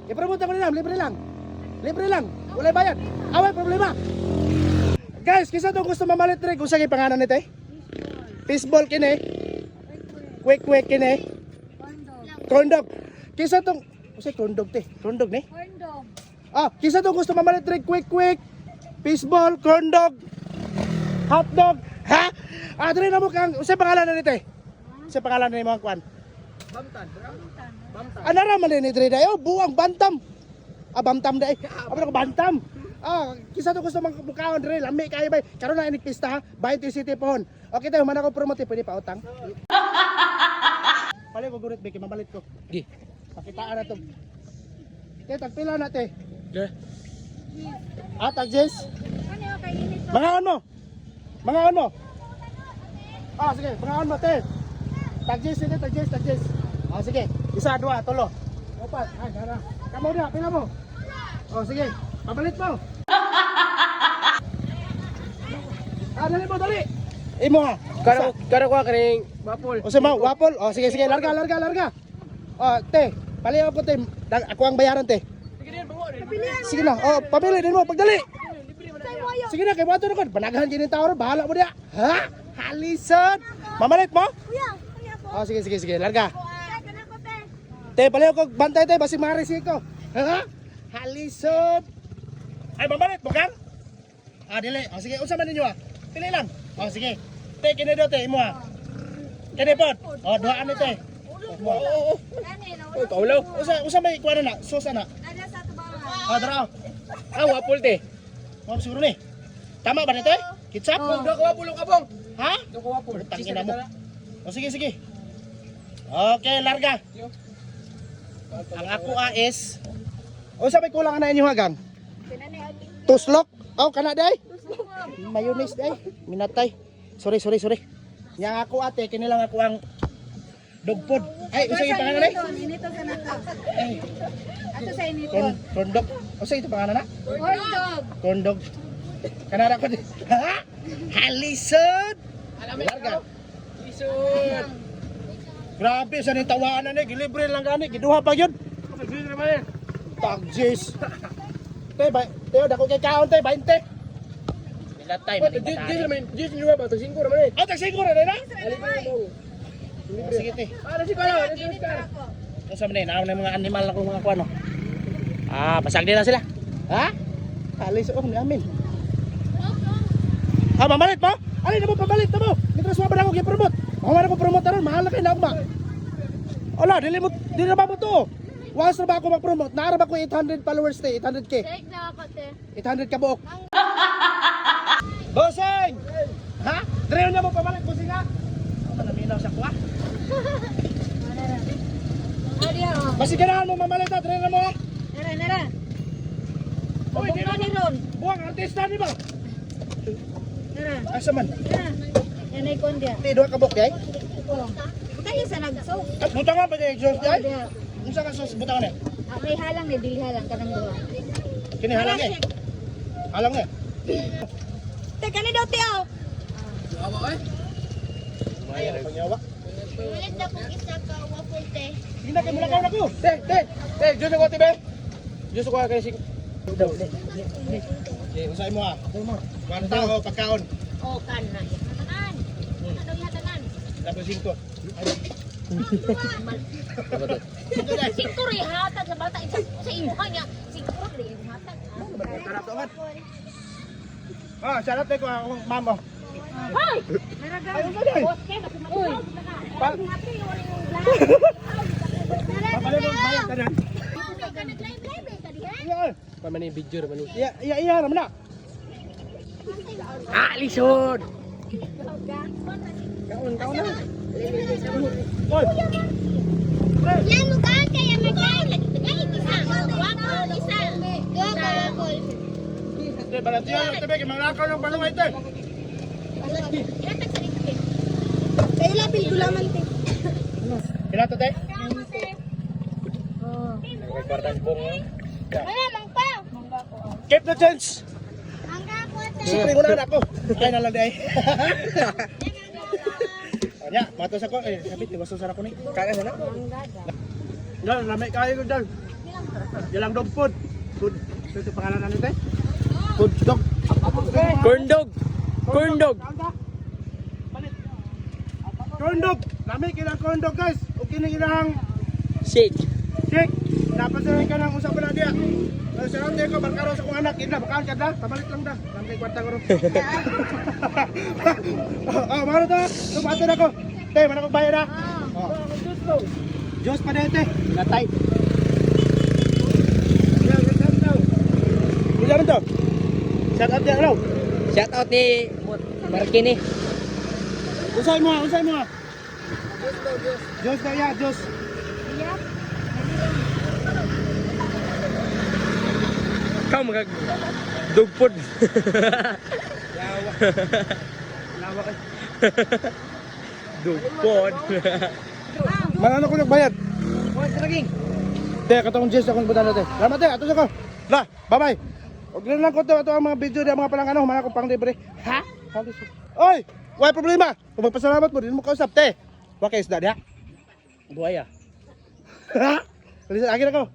I-promote ko nila, libre lang. Libre lang, wala bayad. Away problema. Guys, kisa to gusto mamalit rin kung sa pangalan nito eh. Fishball kini. Quick kini. Corndog. Kisa tong kasi corndog te. Corndog ni. Corndog. Ah, kisa tong gusto mamalit rin quick. Fishball, corndog. Hotdog. Ha? Ah, dili na mo kang sa pangalan nito eh. Sa pangalan ni mga kwan. Bamtan. Ano raman ni diri dayo? Buang bantam. Ah, bantam day. Apa ko bantam? Ah, kisa to gusto magbukaon diri, lami kay bay. Karon na inig pista ha. 20 city pohon. Okay tayo, man ako promote, pwede pa utang. Pali ko gunit biki, mabalit ko. Gi. Pakitaan na to. Kaya tagpila na te. Okay. Ah, tagjes. Ano kay init to? Mga ano? Mga ano? Ah, sige, mga ano te. Tagjes ini, tagjes. Ah, sige. Isa, dua, tulo. Opat. Ah, dara. Kamu dia, pila mo. Oh, sige. Pabalit mo. Ah, dali mo, dali. Imo ha. Karo ko kaning mapol. O sa mga wapol. O sige, larga. O, te. Pali ako te. Ako ang bayaran te. Sige na. O, pabili din mo. Pagdali. Sige na, kay wato na ko. Panagahan kinin tao ron. Bahala mo dia. Ha? Halisan. Mamalit mo? Kuya po. O, sige. Larga. Kana ko te. Te, pali ako bantay te. Basi marisi ko. Ha? Halisan. Ay, mamalit mo kang? Ah, dili. O, sige. Usa man ninyo ah. Pili lang. O, sige. Te, kini daw te. Imo ah. Kini pod. O, duhaan ni te. Kani na Oh, kaulaw. Usa may kuha na. Sus na. Ada sa tubangan. O, dara. Ah, wapol te. Ma'am siguro ni. Tama ba nito? Ketchup? Do ko wapol ang kabong. Ha? Do ko wapol. Tangina mo. O sige. Okay, larga. Ang ako is o may kulang na inyo hagang? Kinani ating Tuslok? Oh, kana day? Mayonnaise day. Minatay. Sorry. Yang ako ate, kinilang ako ang dog food. Ay, usa yung pangalan day? Inito sa nata. Ay, Ato sa inito. corn dog. Usa ito pangalan na? Corndog. Corn dog. Kanara ko din. Ha? Halisod! Larga. Isod. Grabe, sa nang tawaan na gilibre lang gani, giduha pa yun. Sige naman. Tagjis. Te, dako kay kaon te, 20. Nilatay man Di ni. naman, di naman ba to singko naman eh. Ah, tagsiguro na na. Ali pa mo. Sige te. Ah, si Kalo, si Inito Oscar. ako. Kung sa manin, na mga animal ako mga kuano. Ah, pasag nila sila. Ha? Alis ni amin. Ah, mamalit mo? Alin na mo pamalit na mo? Nitras mo ba ako gi-promote? Mawala ko promote ron, mahal na kay na ugma. Ala, dili na ba mo to? Once na ba ako mag-promote? Naarap ako 800 followers te, 800k. Take na ako te. 800 ka buok. Bossing! Ha? Drill na mo pamalit, bossing ha? Ako malaminaw sa kuha. Adiya oh. Basi ganahan mo mamalit ha, drill na mo. Nara. Uy, di Bukan na ni Ron. buwang artista di ba? Nara. Asa man? Yan ay kon dia. Di doon ka buok di ay? Kayo sa nagso. At buta nga ba di exhaust di ay? Dia. Unsa ka sus buta nga ni? May halang ni dili halang kanang duha. Kini halang ni. Halang ni. Te kani daw ti oh. Awa eh. Maya panyawa. Ulit na kong isa ka wapol te. Hindi na kay mulakaw na ko. Te, Diyos ko tibe. Diyos ko kay sing. Okay, usay mo ha. Kuan tao pagkaon. Oh kan na. Hatanan. Ano hatanan? Dapat 5. Siguro ihatag sa bata sa imo kanya. Siguro rin ihatag. Tarap doon. Ah, shout ko akong mama. Hoy! Naraga. Ay, unsa day? Uy. Pa- Papalit mo bayad ka na. Iya. Pamani video naman ni. Iya naman na. Ah, lisod. Kaon na. Oy. Yan mo ka kaya magkain. Lahit isa. Wapol isa. Dua ka wapol. Te balatiyo yung tabi kay manglakaw ng balungay te. Ihatag sa dito. Kaya lapil gulaman te. Kinato te? Oh. Kwartas bong. Wala mang pa. Mangga ko. Keep the change. Mangga ko te. Siyempre mo na ako. Kaya na lang day. Ya, matos ako eh. Kapit, iwaso sa ako ni. Kaya na. Mangga da. Dal, lamay kayo ko dal. Yalang dog food. Food. Ito pangalan na nito eh. Food dog. Corn dog. Corn dog. Corn dog. Lami kinang corn dog guys. O kinikinang Shake. shake. Napasahin ka ng usapan na diya. Sa ronde ko, barkaro sa kong anak. Ina, bakahan ka da. Pabalik lang da. Lang kay kwarta ko ron. Maro to. Tumato na ko. Te, mana kong bayad na. Diyos pa dito. Natay. Bisa man to? Shout out niya, hello. Shout out ni Markini. Usay mo, usay mo. Diyos daw ya, Diyos. Kau magag dog food. Lawa ka. Dog food. Manano ko nagbayad? What laging? Te, katong Diyos akong butan natin. Salamat te, ato sa ko. La, bye-bye. Huwag lang ko to, ang mga video ng mga palang ano, mga kong pang libre. Ha? Oy! Why problema? Kung magpasalamat mo, din mo kausap, te. Waka isda, diha. Buaya. Ha? Kalisan, agin ako.